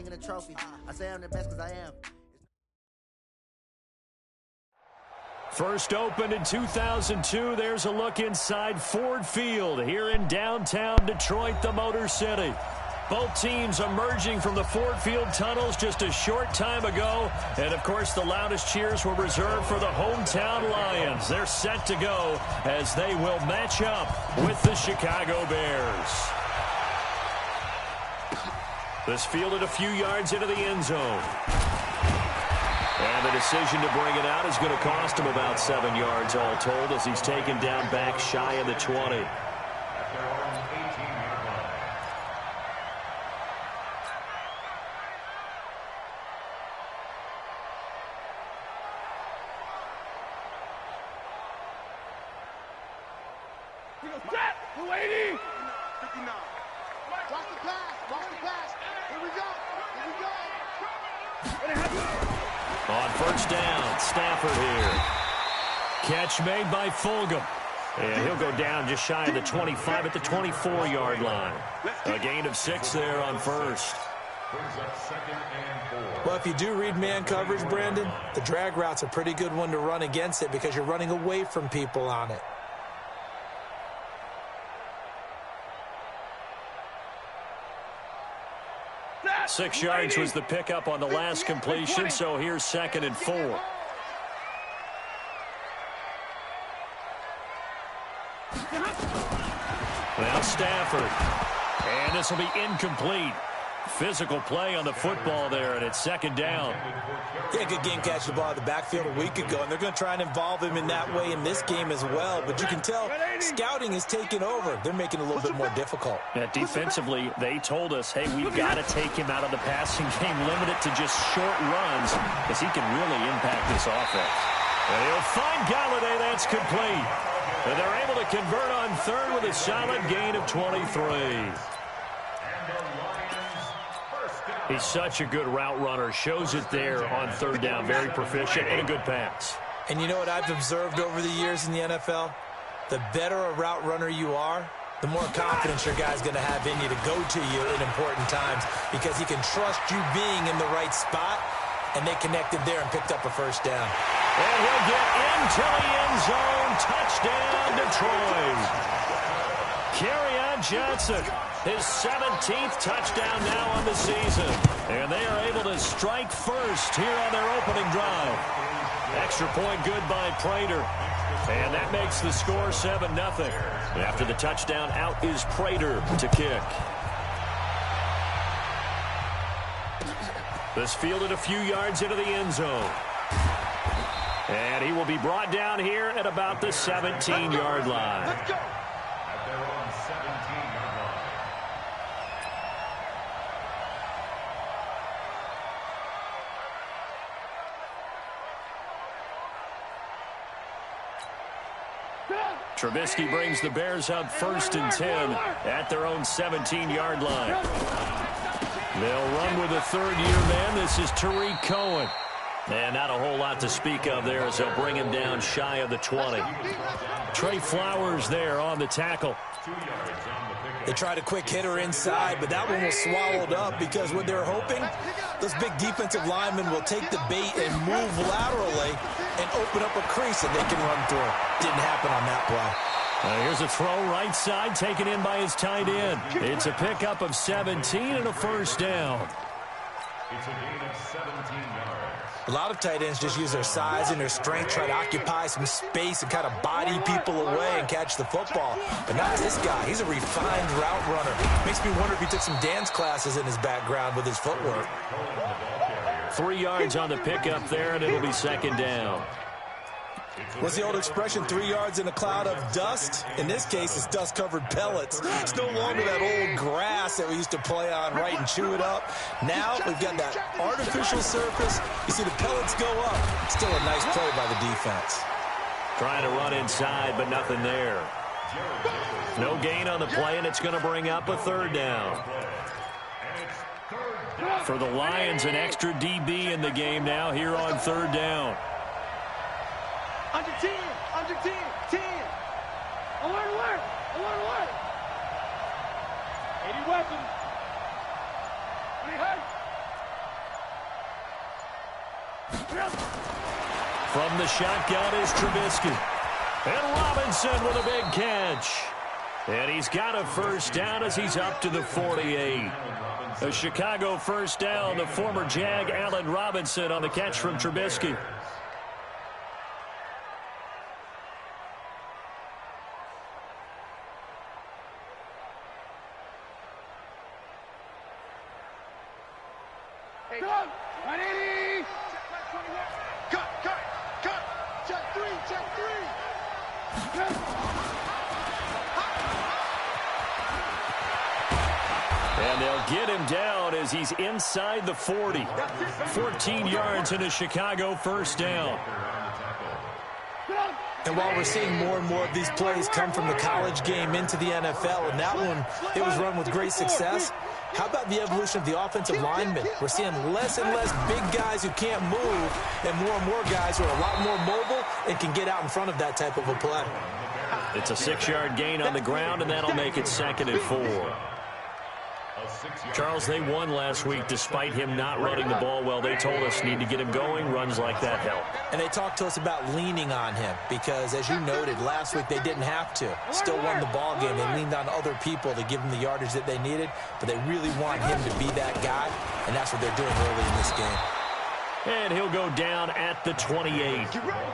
ring and a trophy. I say I'm the best because I am. First opened in 2002. There's a look inside Ford Field here in downtown Detroit, the Motor City. Both teams emerging from the Ford Field tunnels just a short time ago. And, of course, the loudest cheers were reserved for the hometown Lions. They're set to go as they will match up with the Chicago Bears. This fielded a few yards into the end zone. And the decision to bring it out is going to cost him about 7 yards all told as he's taken down back shy of the 20. On first down, Stafford here. Catch made by Fulgham. And he'll go down just shy of the 25 at the 24-yard line. A gain of 6 there on first. Well, if you do read man coverage, Brandon, the drag route's a pretty good one to run against it because you're running away from people on it. Six yards was the pickup on the last completion, so here's 2nd and 4. Now Stafford. And this will be incomplete. Physical play on the football there, and it's 2nd down. Yeah, good game catching the ball at the backfield a week ago, and they're going to try and involve him in that way in this game as well. But you can tell scouting is taking over. They're making it a little bit more difficult. Yeah, defensively, they told us, hey, we've got to take him out of the passing game, limit it to just short runs, because he can really impact this offense. And he'll find Galladay. That's complete. And they're able to convert on third with a solid gain of 23. He's such a good route runner. Shows it there on third down. Very proficient and a good pass. And you know what I've observed over the years in the NFL? The better a route runner you are, the more confidence your guy's going to have in you to go to you in important times because he can trust you being in the right spot, and they connected there and picked up a first down. And he'll get into the end zone. Touchdown, Detroit. Kerryon Johnson, his 17th touchdown now on the season. And they are able to strike first here on their opening drive. Extra point good by Prater. And that makes the score 7-0. After the touchdown, out is Prater to kick. This fielded a few yards into the end zone. And he will be brought down here at about the 17-yard line. Let's go. Trubisky brings the Bears up 1st and 10 at their own 17-yard line. They'll run with a third-year man. This is Tariq Cohen. And not a whole lot to speak of there as they'll bring him down shy of the 20. Trey Flowers there on the tackle. They tried a quick hitter inside, but that one was swallowed up because what they're hoping, those big defensive linemen will take the bait and move laterally and open up a crease that they can run through. Didn't happen on that play. Here's a throw right side taken in by his tight end. It's a pickup of 17 and a first down. It's a gain of 17 yards. A lot of tight ends just use their size and their strength, try to occupy some space and kind of body people away and catch the football. But not this guy. He's a refined route runner. Makes me wonder if he took some dance classes in his background with his footwork. 3 yards on the pickup there, and it'll be 2nd down. What's the old expression, 3 yards in a cloud of dust? In this case, it's dust-covered pellets. It's no longer that old grass that we used to play on, right, and chew it up. Now we've got that artificial surface. You see the pellets go up. Still a nice play by the defense. Trying to run inside, but nothing there. No gain on the play, and it's going to bring up a third down. For the Lions, an extra DB in the game now here on third down. Under 10, 10. Alert. 80 weapons. From the shotgun is Trubisky. And Robinson with a big catch. And he's got a first down as he's up to the 48. A Chicago first down. The former Jag, Allen Robinson, on the catch from Trubisky. Hey, go! 180! Cut! Check three! And they'll get him down as he's inside the 40. 14 yards and a Chicago first down. And while we're seeing more and more of these plays come from the college game into the NFL, and that one, it was run with great success, how about the evolution of the offensive linemen? We're seeing less and less big guys who can't move and more guys who are a lot more mobile and can get out in front of that type of a play. It's a 6-yard gain on the ground, and that'll make it 2nd and 4. Charles, they won last week despite him not running the ball well. They told us need to get him going. Runs like that help. And they talked to us about leaning on him because, as you noted, last week they didn't have to. Still won the ball game. They leaned on other people to give them the yardage that they needed, but they really want him to be that guy, and that's what they're doing early in this game. And he'll go down at the 28.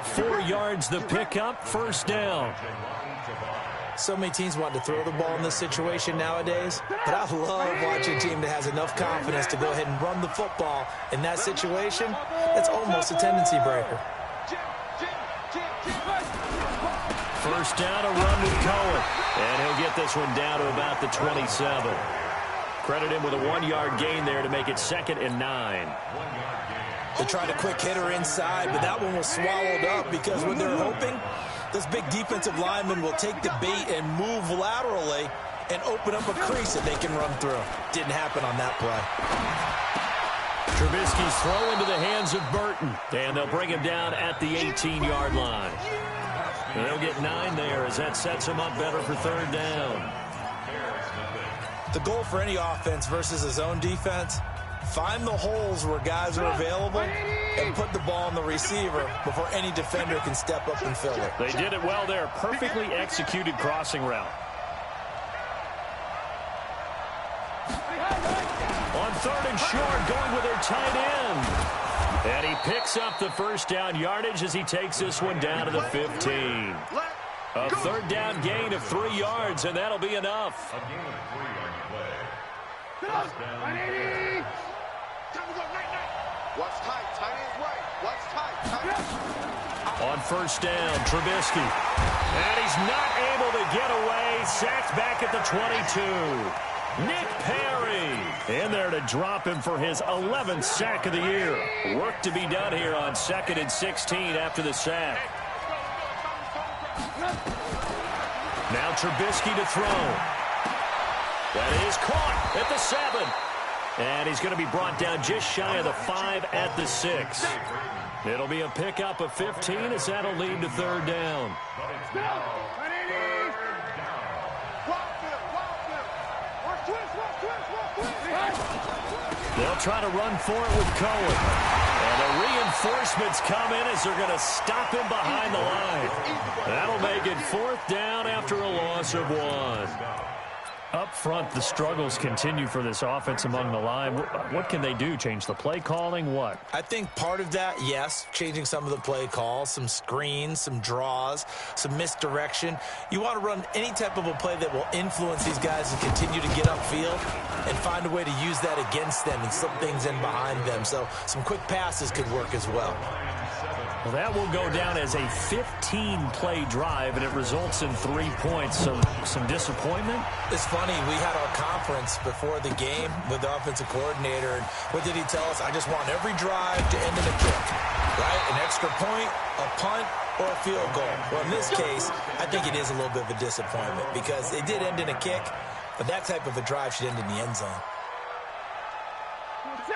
4 yards the pickup, first down. So many teams want to throw the ball in this situation nowadays, but I love watching a team that has enough confidence to go ahead and run the football. In that situation, that's almost a tendency breaker. First down, a run with Cohen. And he'll get this one down to about the 27. Credit him with a 1-yard gain there to make it 2nd and 9. They tried a quick hitter inside, but that one was swallowed up because what they're hoping, this big defensive lineman will take the bait and move laterally and open up a crease that they can run through. Didn't happen on that play. Trubisky's throw into the hands of Burton, and they'll bring him down at the 18-yard line. And they'll get 9 there as that sets him up better for 3rd down. The goal for any offense versus his own defense, find the holes where guys are available and put the ball on the receiver before any defender can step up and fill it. They did it well there. Perfectly executed crossing route. On 3rd and short, going with their tight end. And he picks up the first down yardage as he takes this one down to the 15. A 3rd down gain of 3 yards, and that'll be enough. A gain of 3 on the play. 180! What's tight? Tight ends right. What's tight? On first down, Trubisky. And he's not able to get away. Sacked back at the 22. Nick Perry in there to drop him for his 11th sack of the year. Work to be done here on 2nd and 16 after the sack. Now Trubisky to throw. That is caught at the 7. And he's going to be brought down just shy of the 5 at the 6. It'll be a pickup of 15 as that'll lead to 3rd down. They'll try to run for it with Cohen. And the reinforcements come in as they're going to stop him behind the line. That'll make it 4th down after a loss of 1. Up front, the struggles continue for this offense among the line. What can they do? Change the play calling? What? I think part of that, yes, changing some of the play calls, some screens, some draws, some misdirection. You want to run any type of a play that will influence these guys and continue to get upfield and find a way to use that against them and slip things in behind them. So some quick passes could work as well. Well, that will go down as a 15-play drive, and it results in 3 points. So some disappointment? It's funny. We had our conference before the game with the offensive coordinator, and what did he tell us? I just want every drive to end in a kick, right? An extra point, a punt, or a field goal. Well, in this case, I think it is a little bit of a disappointment because it did end in a kick, but that type of a drive should end in the end zone.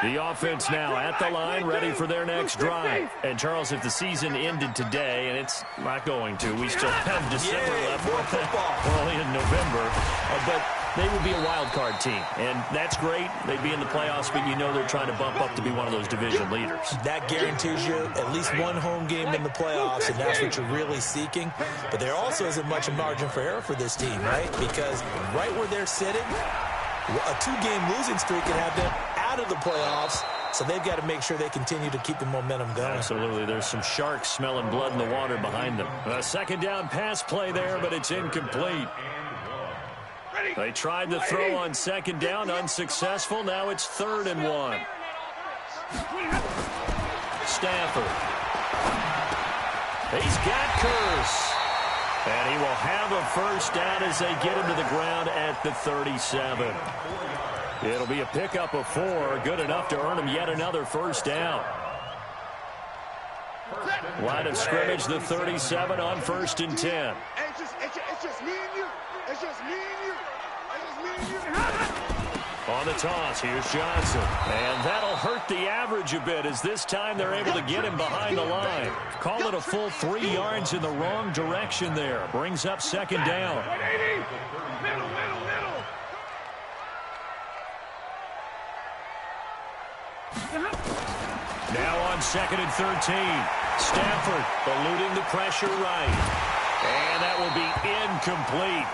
The offense now at the line, ready for their next drive. And, Charles, if the season ended today, and it's not going to, we still have December left. More football. We're only in November. But they would be a wild card team, and that's great. They'd be in the playoffs, but you know they're trying to bump up to be one of those division leaders. That guarantees you at least one home game in the playoffs, and that's what you're really seeking. But there also isn't much a margin for error for this team, right? Because right where they're sitting, a 2-game losing streak can have them out of the playoffs, so they've got to make sure they continue to keep the momentum going. Absolutely. There's some sharks smelling blood in the water behind them. A second down pass play there, but it's incomplete. They tried the throw on second down, unsuccessful. Now it's 3rd and 1. Stafford. He's got Curse. And he will have a first down as they get him to the ground at the 37. It'll be a pickup of 4, good enough to earn him yet another first down. Line of scrimmage, the 37 on 1st and 10. It's just me and you. It's just me and you. It's just me and you. On the toss, here's Johnson. And that'll hurt the average a bit as this time they're able to get him behind the line. Call it a full 3 yards in the wrong direction there. Brings up 2nd down. Now on 2nd and 13. Stafford eluding the pressure right. And that will be incomplete.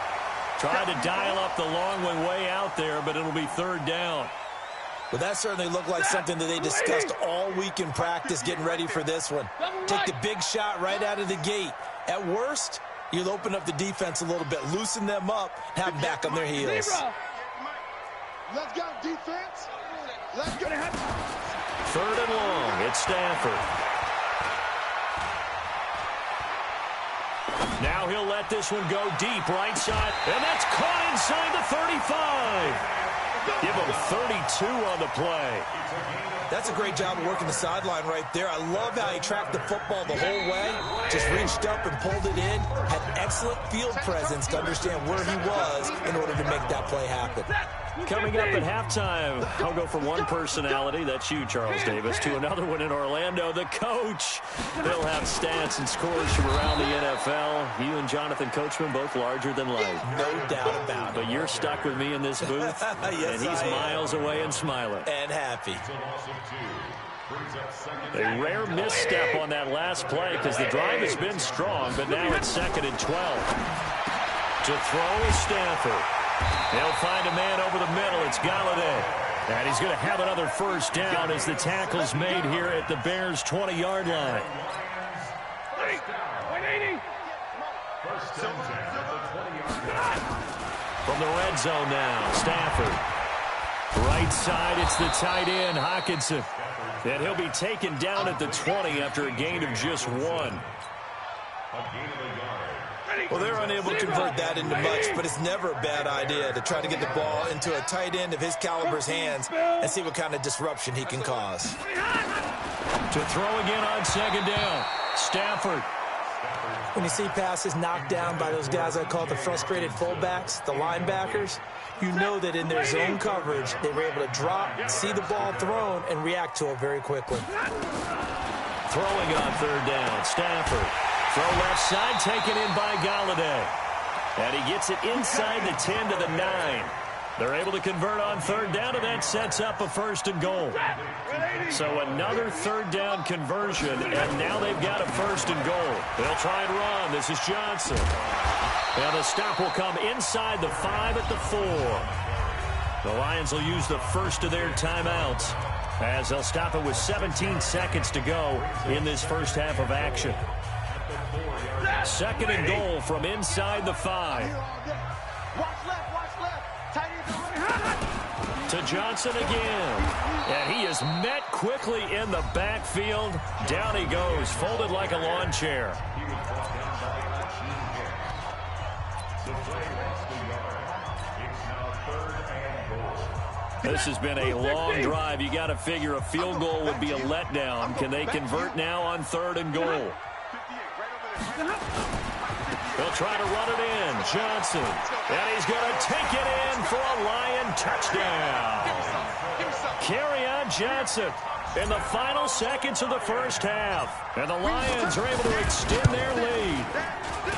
Tried to dial up the long one way out there, but it'll be 3rd down. Well, that certainly looked like something that they discussed all week in practice getting ready for this one. Take the big shot right out of the gate. At worst, you'll open up the defense a little bit, loosen them up, have them back on their heels. Let's go, defense. Let's go. 3rd and long. It's Stafford. Now he'll let this one go deep right side, and that's caught inside the 35. Give him 32 on the play. That's a great job of working the sideline right there. I love how he tracked the football the whole way, just reached up and pulled it in, had excellent field presence to understand where he was in order to make that play happen. Coming up at halftime, I'll go from one personality, that's you, Charles Davis, to another one in Orlando, the coach. They'll have stats and scores from around the NFL. You and Jonathan Coachman, both larger than life. No doubt about it. But you're stuck with me in this booth, yes, and he's miles away and smiling. And happy. A rare misstep on that last play because the drive has been strong, but now it's 2nd and 12. To throw is Stafford. They'll find a man over the middle. It's Galladay. And he's going to have another first down as the tackle's made here at the Bears' 20-yard line. From the red zone now, Stafford. Right side, it's the tight end, Hockenson. And he'll be taken down at the 20 after a gain of just 1. Well, they're unable to convert that into much, but it's never a bad idea to try to get the ball into a tight end of his caliber's hands and see what kind of disruption he can cause. To throw again on 2nd down, Stafford. When you see passes knocked down by those guys I call the frustrated fullbacks, the linebackers, you know that in their zone coverage, they were able to drop, see the ball thrown, and react to it very quickly. Throwing on 3rd down, Stafford. Throw left side, taken in by Galladay. And he gets it inside the 10 to the 9. They're able to convert on 3rd down, and that sets up a 1st and goal. So another 3rd down conversion, and now they've got a 1st and goal. They'll try and run. This is Johnson. And the stop will come inside the 5 at the 4. The Lions will use the first of their timeouts as they'll stop it with 17 seconds to go in this first half of action. 2nd and goal from inside the 5. Watch left. Tight end. To Johnson again. And he is met quickly in the backfield. Down he goes, folded like a lawn chair. This has been a long drive. You got to figure a field goal would be a letdown. Can they convert now on 3rd and goal? They'll try to run it in. Johnson. And he's going to take it in for a Lion touchdown. Kerryon Johnson. in the final seconds of the first half. And the Lions are able to extend their lead.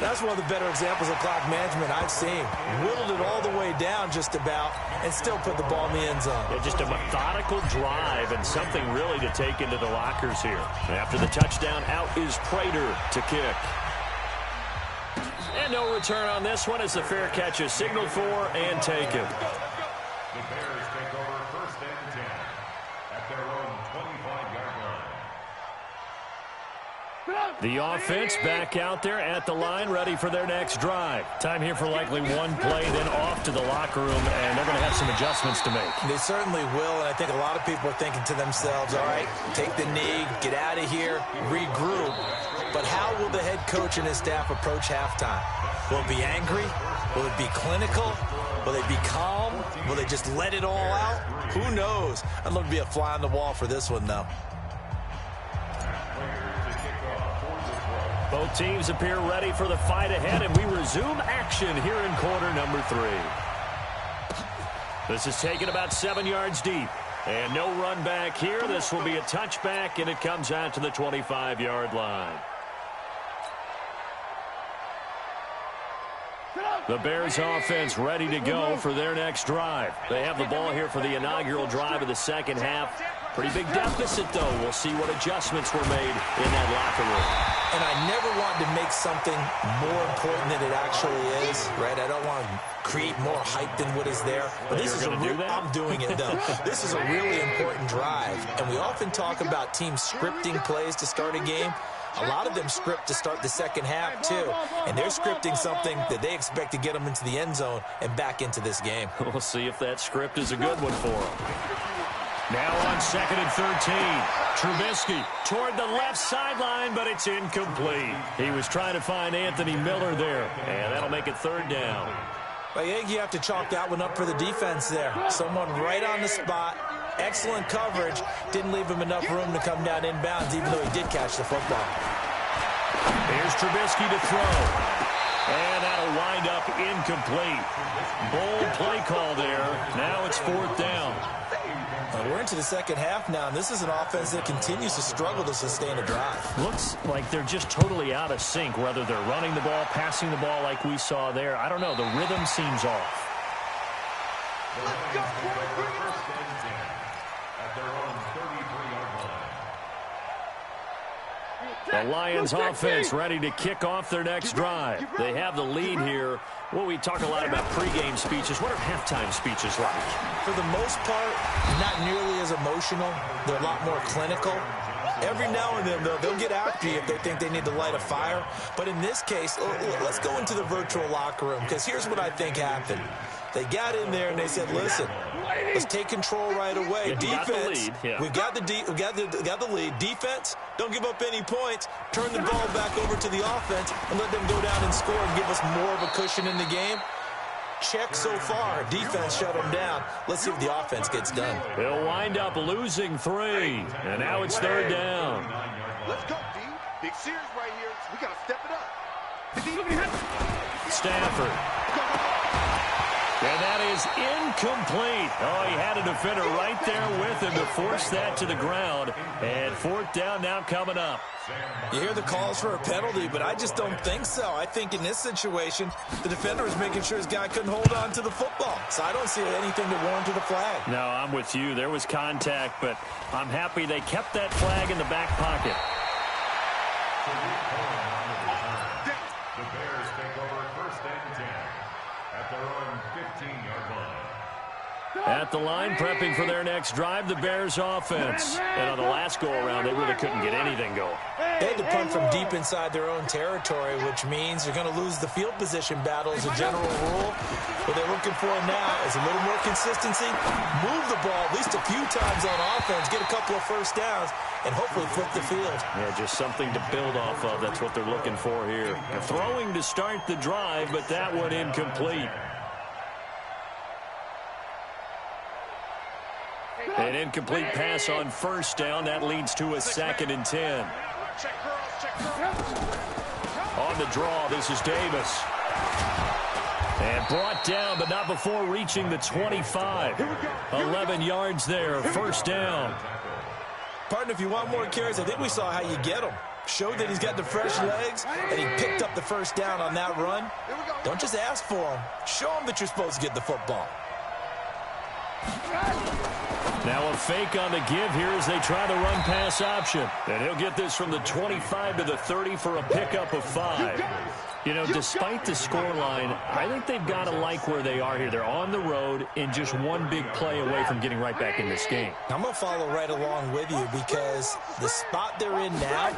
That's one of the better examples of clock management I've seen. Whittled it all the way down just about and still put the ball in the end zone. Yeah, just a methodical drive and something really to take into the lockers here. After the touchdown, out is Prater to kick. And no return on this one as the fair catch is signaled for and taken. The Bears take over first and 10 at their own 25-yard line. The offense back out there at the line, ready for their next drive. Time here for likely one play, then off to the locker room, and they're going to have some adjustments to make. They certainly will, and I think a lot of people are thinking to themselves, all right, take the knee, get out of here, regroup. But how will the head coach and his staff approach halftime? Will it be angry? Will it be clinical? Will they be calm? Will they just let it all out? Who knows? I'd love to be a fly on the wall for this one, though. Both teams appear ready for the fight ahead, and we resume action here in quarter number 3. This is taken about 7 yards deep. And no run back here. This will be a touchback, and it comes out to the 25-yard line. The Bears offense ready to go for their next drive. They have the ball here for the inaugural drive of the second half. Pretty big deficit, though. We'll see what adjustments were made in that locker room. And I never want to make something more important than it actually is, right? I don't want to create more hype than what is there. But this is I'm doing it, though. This is a really important drive. And we often talk about teams scripting plays to start a game. A lot of them script to start the second half, too. And they're scripting something that they expect to get them into the end zone and back into this game. We'll see if that script is a good one for them. Now on 2nd and 13. Trubisky toward the left sideline, but it's incomplete. He was trying to find Anthony Miller there, and that'll make it 3rd down. I think you have to chalk that one up for the defense there. Someone right on the spot. Excellent coverage. Didn't leave him enough room to come down inbounds, even though he did catch the football. Here's Trubisky to throw. And that'll wind up incomplete. Bold play call there. Now it's 4th down. We're into the second half now, and this is an offense that continues to struggle to sustain a drive. Looks like they're just totally out of sync, whether they're running the ball, passing the ball like we saw there. I don't know. The rhythm seems off. Let's go, first and 10 at their own 33-yard line. The Lions offense ready to kick off their next drive. They have the lead here. Well, we talk a lot about pregame speeches. What are halftime speeches like? For the most part, not nearly as emotional. They're a lot more clinical. Every now and then, though, they'll get after you if they think they need to light a fire. But in this case, let's go into the virtual locker room, because here's what I think happened. They got in there and they said, listen, let's take control right away. Defense, we got the lead. Defense, don't give up any points. Turn the ball back over to the offense and let them go down and score and give us more of a cushion in the game. Check so far. Defense shut them down. Let's see if the offense gets done. They'll wind up losing 3. And now it's 3rd down. Let's go, D. Big series right here. We got to step it up. Stafford. And that is incomplete. Oh, he had a defender right there with him to force that to the ground. And 4th down now coming up. You hear the calls for a penalty, but I just don't think so. I think in this situation, the defender was making sure his guy couldn't hold on to the football. So I don't see anything that warranted a flag. No, I'm with you. There was contact, but I'm happy they kept that flag in the back pocket. The Bears take over first and 10 at their own 15-yard line. At the line, prepping for their next drive, the Bears offense. And on the last go-around, they really couldn't get anything going. They had to punt from deep inside their own territory, which means they're going to lose the field position battle as a general rule. What they're looking for now is a little more consistency, move the ball at least a few times on offense, get a couple of first downs, and hopefully flip the field. Yeah, just something to build off of. That's what they're looking for here. Throwing to start the drive, but that one incomplete. An incomplete pass on first down. That leads to a 2nd and 10. On the draw, this is Davis. And brought down, but not before reaching the 25. 11 yards there, first down. Partner, if you want more carries, I think we saw how you get them. Showed that he's got the fresh legs, and he picked up the first down on that run. Don't just ask for him. Show him that you're supposed to get the football. Now a fake on the give here as they try the run-pass option. And he'll get this from the 25 to the 30 for a pickup of 5. You know, despite the scoreline, I think they've got to like where they are here. They're on the road and just one big play away from getting right back in this game. I'm going to follow right along with you because the spot they're in now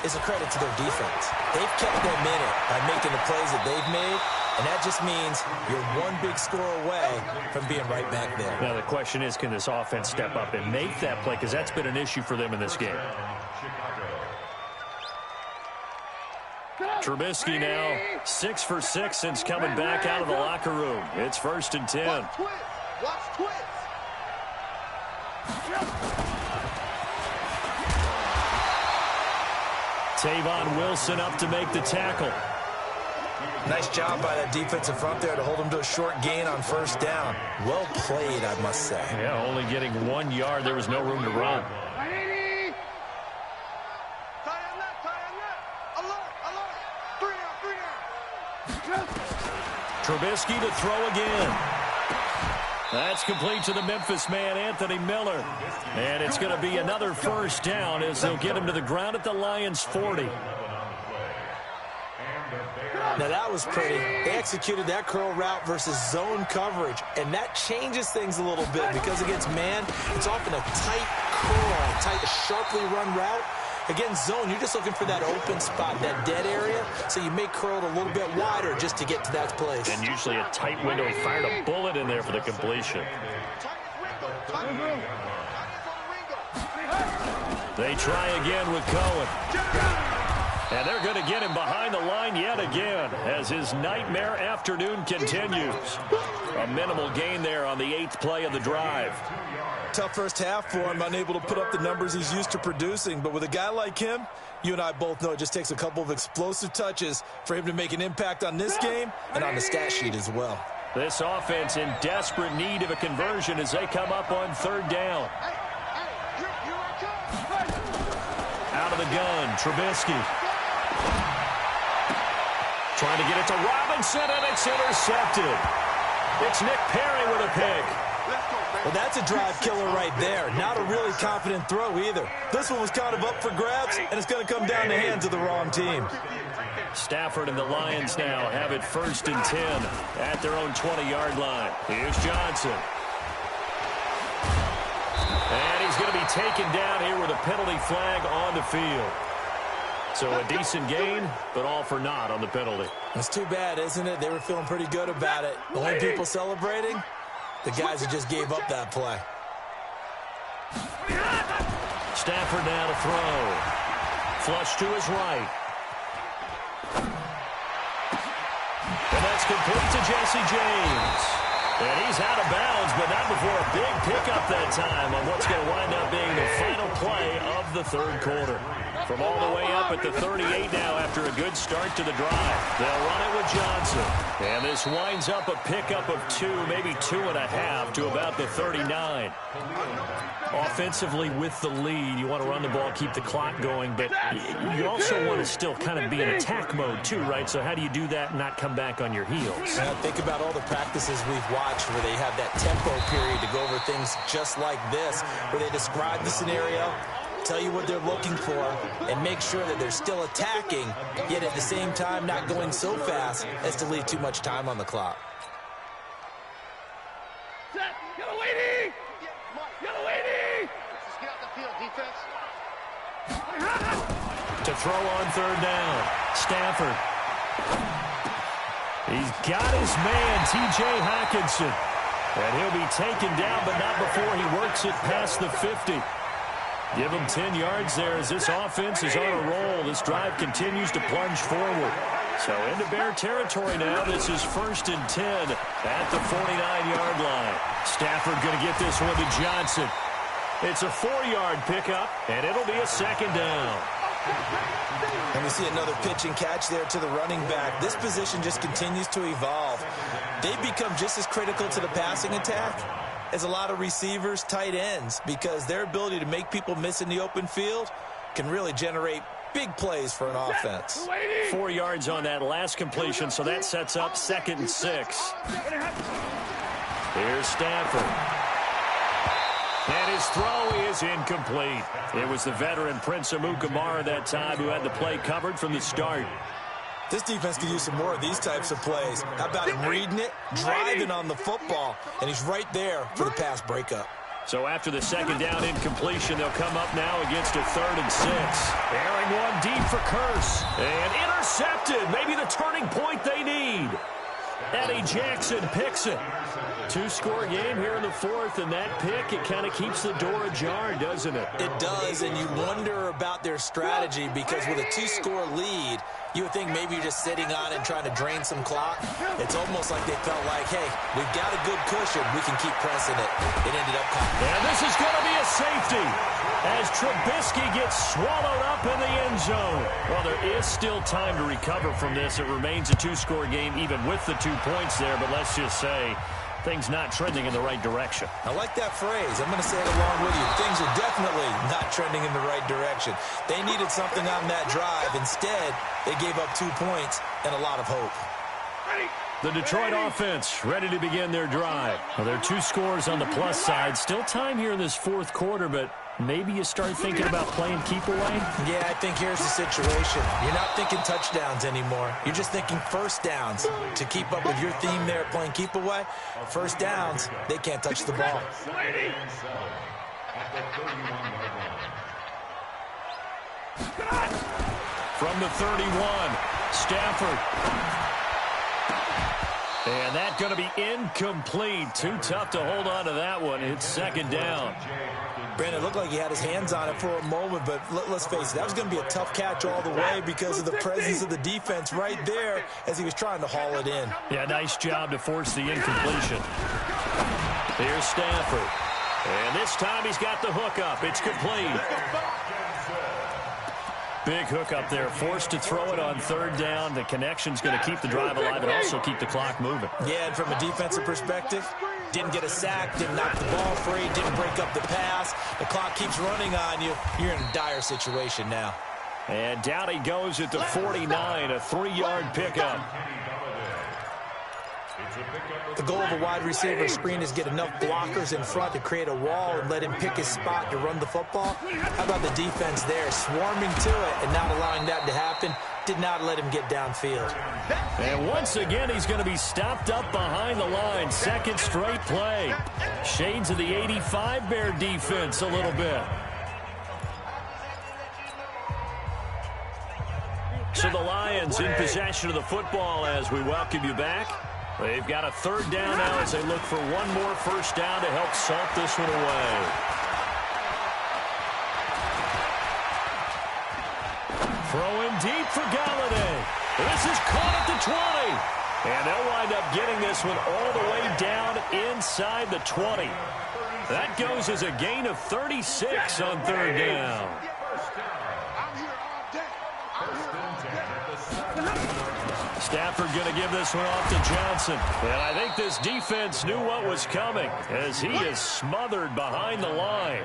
is a credit to their defense. They've kept them in it by making the plays that they've made, and that just means you're one big score away from being right back there. Now the question is, can this offense step up and make that play? Because that's been an issue for them in this game. Trubisky now 6 for 6 since coming back out of the locker room. It's 1st and 10. Watch twits. Tavon Wilson up to make the tackle. Nice job by that defensive front there to hold him to a short gain on 1st down. Well played, I must say. Yeah, only getting 1 yard. There was no room to run. Trubisky to throw again. That's complete to the Memphis man, Anthony Miller. And it's going to be another 1st down as they'll get him to the ground at the Lions' 40. Now that was pretty. They executed that curl route versus zone coverage, and that changes things a little bit because against man, it's often a tight curl, tight, sharply run route. Against zone, you're just looking for that open spot, that dead area, so you may curl it a little bit wider just to get to that place. And usually a tight window. He fired a bullet in there for the completion. They try again with Cohen. And they're going to get him behind the line yet again as his nightmare afternoon continues. A minimal gain there on the 8th play of the drive. Tough first half for him, unable to put up the numbers he's used to producing. But with a guy like him, you and I both know it just takes a couple of explosive touches for him to make an impact on this game and on the stat sheet as well. This offense in desperate need of a conversion as they come up on 3rd down. Out of the gun, Trubisky. Trying to get it to Robinson, and it's intercepted. It's Nick Perry with a pick. Well, that's a drive killer right there. Not a really confident throw either. This one was kind of up for grabs, and it's going to come down the hands of the wrong team. Stafford and the Lions now have it 1st and 10 at their own 20-yard line. Here's Johnson. And he's going to be taken down here with a penalty flag on the field. So a decent gain, but all for naught on the penalty. It's too bad, isn't it? They were feeling pretty good about it. The only people celebrating, the guys who just gave up that play. Stafford now to throw. Flush to his right. And that's complete to Jesse James. And he's out of bounds, but not before a big pickup that time on what's going to wind up being the final play of the 3rd quarter. From all the way up at the 38 now after a good start to the drive. They'll run it with Johnson. And this winds up a pickup of 2, maybe 2.5 to about the 39. Offensively with the lead, you want to run the ball, keep the clock going, but you also want to still kind of be in attack mode too, right? So how do you do that and not come back on your heels? Now, think about all the practices we've watched where they have that tempo period to go over things just like this, where they describe the scenario, tell you what they're looking for, and make sure that they're still attacking, yet at the same time not going so fast as to leave too much time on the clock. To throw on 3rd down, Stafford. He's got his man, T.J. Hockenson. And he'll be taken down, but not before he works it past the 50. Give him 10 yards there as this offense is on a roll. This drive continues to plunge forward. So into Bear territory now. This is 1st and 10 at the 49-yard line. Stafford going to get this one to Johnson. It's a 4-yard pickup, and it'll be a 2nd down. And we see another pitch and catch there to the running back. This position just continues to evolve. They've become just as critical to the passing attack is a lot of receivers, tight ends, because their ability to make people miss in the open field can really generate big plays for an offense. 4 yards on that last completion, so that sets up 2nd and 6. Here's Stafford. And his throw is incomplete. It was the veteran Prince Amukamara that time who had the play covered from the start. This defense could use some more of these types of plays. How about him reading it, driving on the football, and he's right there for the pass breakup. So after the 2nd down incompletion, they'll come up now against a 3rd and 6. Airing one deep for Curse. And intercepted. Maybe the turning point they need. Eddie Jackson picks it. 2-score game here in the 4th, and that pick, it kind of keeps the door ajar, doesn't it? It does, and you wonder about their strategy because with a 2-score lead, you would think maybe you're just sitting on it and trying to drain some clock. It's almost like they felt like, hey, we've got a good cushion. We can keep pressing it. It ended up caught. And this is going to be a safety as Trubisky gets swallowed up in the end zone. Well, there is still time to recover from this. It remains a 2-score game even with the 2 points there, but let's just say things not trending in the right direction. I like that phrase. I'm going to say it along with you. Things are definitely not trending in the right direction. They needed something on that drive. Instead, they gave up 2 points and a lot of hope. The Detroit offense ready to begin their drive. Well, there are 2 scores on the plus side. Still time here in this 4th quarter, but maybe you start thinking about playing keep away? Yeah, I think here's the situation. You're not thinking touchdowns anymore. You're just thinking first downs. To keep up with your theme there, playing keep away, first downs, they can't touch the ball. From the 31, Stafford. And that's going to be incomplete. Too tough to hold on to that one. It's 2nd down. Brandon, it looked like he had his hands on it for a moment, but let's face it, that was going to be a tough catch all the way because of the presence of the defense right there as he was trying to haul it in. Yeah, nice job to force the incompletion. Here's Stafford. And this time he's got the hook up. It's complete. Big hook up there, forced to throw it on 3rd down. The connection's going to keep the drive alive and also keep the clock moving. Yeah, and from a defensive perspective, didn't get a sack, didn't knock the ball free, didn't break up the pass. The clock keeps running on you. You're in a dire situation now. And down he goes at the 49, a 3-yard pickup. The goal of a wide receiver screen is get enough blockers in front to create a wall and let him pick his spot to run the football. How about the defense there, swarming to it and not allowing that to happen? Did not let him get downfield. And once again, he's going to be stopped up behind the line. 2nd straight play. Shades of the 85 Bear defense a little bit. So the Lions in possession of the football as we welcome you back. They've got a 3rd down now as they look for one more first down to help salt this one away. Throwing deep for Galladay. This is caught at the 20. And they'll wind up getting this one all the way down inside the 20. That goes as a gain of 36 on 3rd down. Stafford going to give this one off to Johnson. And I think this defense knew what was coming as he is smothered behind the line.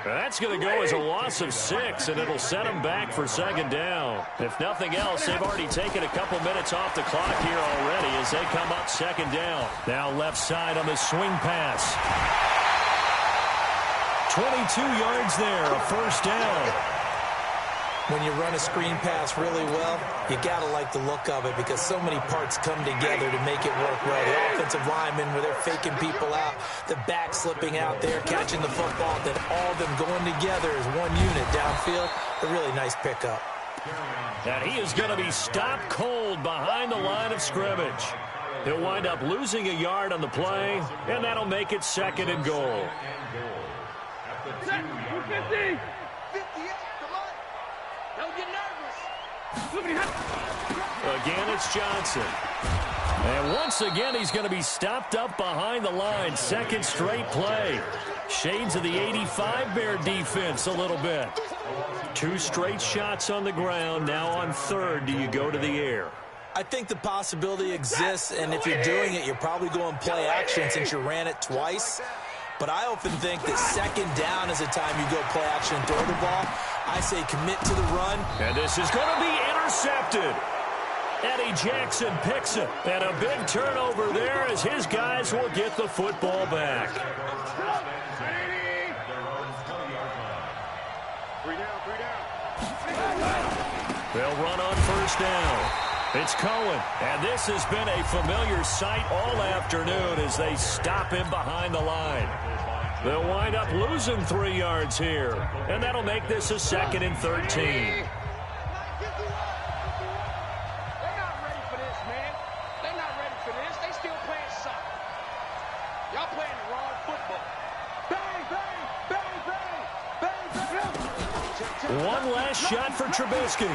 That's going to go as a loss of 6, and it'll set them back for 2nd down. If nothing else, they've already taken a couple minutes off the clock here already as they come up 2nd down. Now left side on the swing pass. 22 yards there, a first down. When you run a screen pass really well, you got to like the look of it because so many parts come together to make it work well. The offensive linemen, where they're faking people out, the back slipping out there, catching the football, then all of them going together as one unit downfield. A really nice pickup. And he is going to be stopped cold behind the line of scrimmage. He'll wind up losing a yard on the play, and that'll make it 2nd and goal. Again, it's Johnson. And once again, he's going to be stopped up behind the line. 2nd straight play. Shades of the 85 Bear defense a little bit. 2 straight shots on the ground. Now on 3rd, do you go to the air? I think the possibility exists, and if you're doing it, you're probably going play action since you ran it twice. but I often think that second down is a time you go play action and throw the ball. I say commit to the run. And this is going to be intercepted. Eddie Jackson picks it. And a big turnover there as his guys will get the football back. 3 down, 3 down. They'll run on first down. It's Cohen, and this has been a familiar sight all afternoon as they stop him behind the line. They'll wind up losing 3 yards here, and that'll make this a 2nd and 13. They're not ready for this, man. They're not ready for this. They still playing soccer. Y'all playing the wrong football. Bang, bang, bang, bang, bang, bang. One last shot for Trubisky.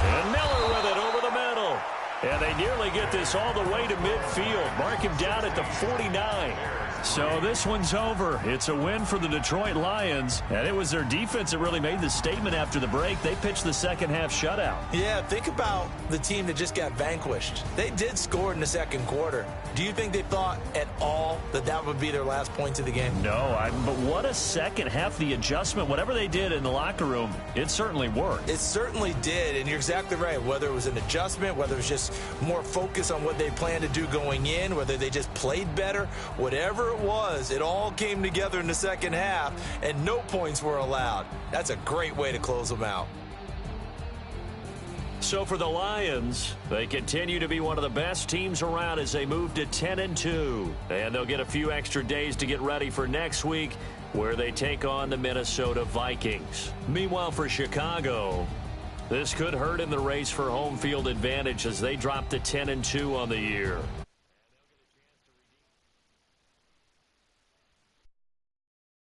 And Miller with it over the middle. And they nearly get this all the way to midfield. Mark him down at the 49. So this one's over. It's a win for the Detroit Lions. And it was their defense that really made the statement after the break. They pitched the second half shutout. Yeah, think about the team that just got vanquished. They did score in the second quarter. Do you think they thought at all that that would be their last points of the game? No, but what a second half. The adjustment, whatever they did in the locker room, it certainly worked. It certainly did, and you're exactly right. Whether it was an adjustment, whether it was just more focus on what they planned to do going in, whether they just played better, whatever it was, it all came together in the second half, and no points were allowed. That's a great way to close them out. So for the Lions, they continue to be one of the best teams around as they move to 10-2. And they'll get a few extra days to get ready for next week, where they take on the Minnesota Vikings. Meanwhile, for Chicago, this could hurt in the race for home field advantage as they drop to 10-2 on the year.